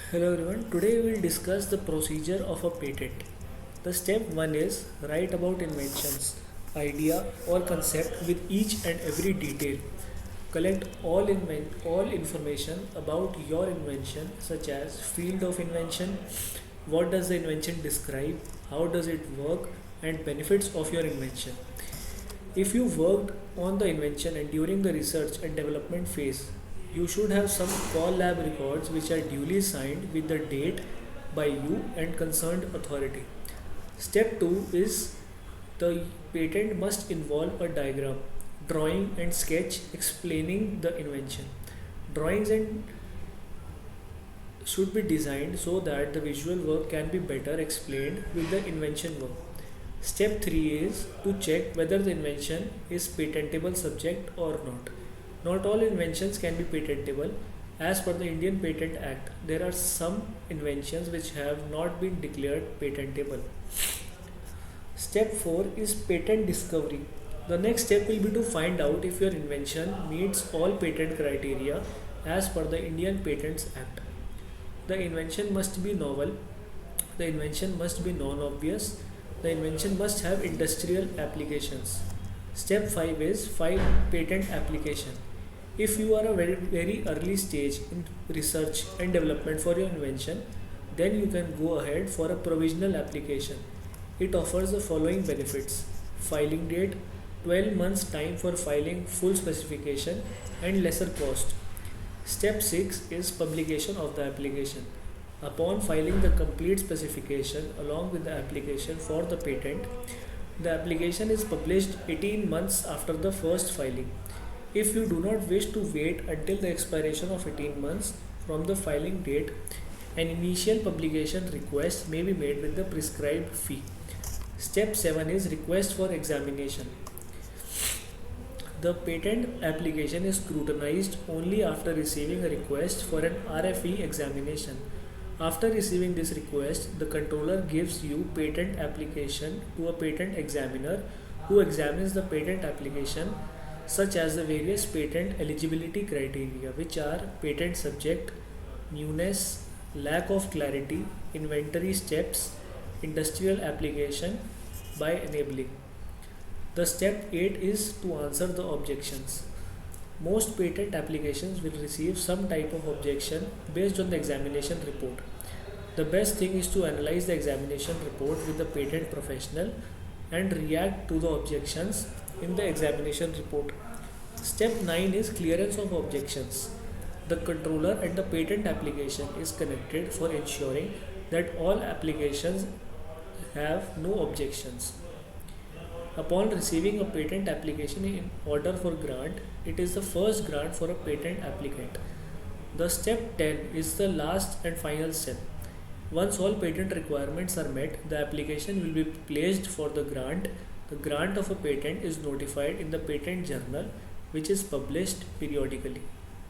Hello everyone. Today we will discuss the procedure of a patent. The step 1 is write about inventions, idea or concept with each and every detail. Collect all information about your invention such as field of invention, what does the invention describe, how does it work and benefits of your invention. If you worked on the invention and during the research and development phase, you should have some call lab records which are duly signed with the date by you and concerned authority. Step 2 is the patent must involve a diagram, drawing and sketch explaining the invention. Drawings and should be designed so that the visual work can be better explained with the invention work. Step 3 is to check whether the invention is patentable subject or not. Not all inventions can be patentable. As per the Indian Patent Act, there are some inventions which have not been declared patentable. Step 4 is patent discovery. The next step will be to find out if your invention meets all patent criteria as per the Indian Patents Act. The invention must be novel, the invention must be non-obvious, the invention must have industrial applications. Step 5 is file patent application. If you are a very early stage in research and development for your invention, then you can go ahead for a provisional application. It offers the following benefits: filing date, 12 months time for filing full specification and lesser cost. Step 6 is publication of the application. Upon filing the complete specification along with the application for the patent, the application is published 18 months after the first filing. If you do not wish to wait until the expiration of 18 months from the filing date, an initial publication request may be made with the prescribed fee. Step 7 is request for examination. The patent application is scrutinized only after receiving a request for an RFE examination. After receiving this request, the controller gives you patent application to a patent examiner who examines the patent application such as the various patent eligibility criteria, which are patent subject, newness, lack of clarity, inventory steps, industrial application by enabling. The step 8 is to answer the objections. Most patent applications will receive some type of objection based on the examination report. The best thing is to analyze the examination report with the patent professional and react to the objections in the examination report. Step 9 is clearance of objections. The controller and the patent application is connected for ensuring that all applications have no objections. Upon receiving a patent application in order for grant, it is the first grant for a patent applicant. The step 10 is the last and final step. Once all patent requirements are met, the application will be placed for the grant. The grant of a patent is notified in the patent journal, which is published periodically.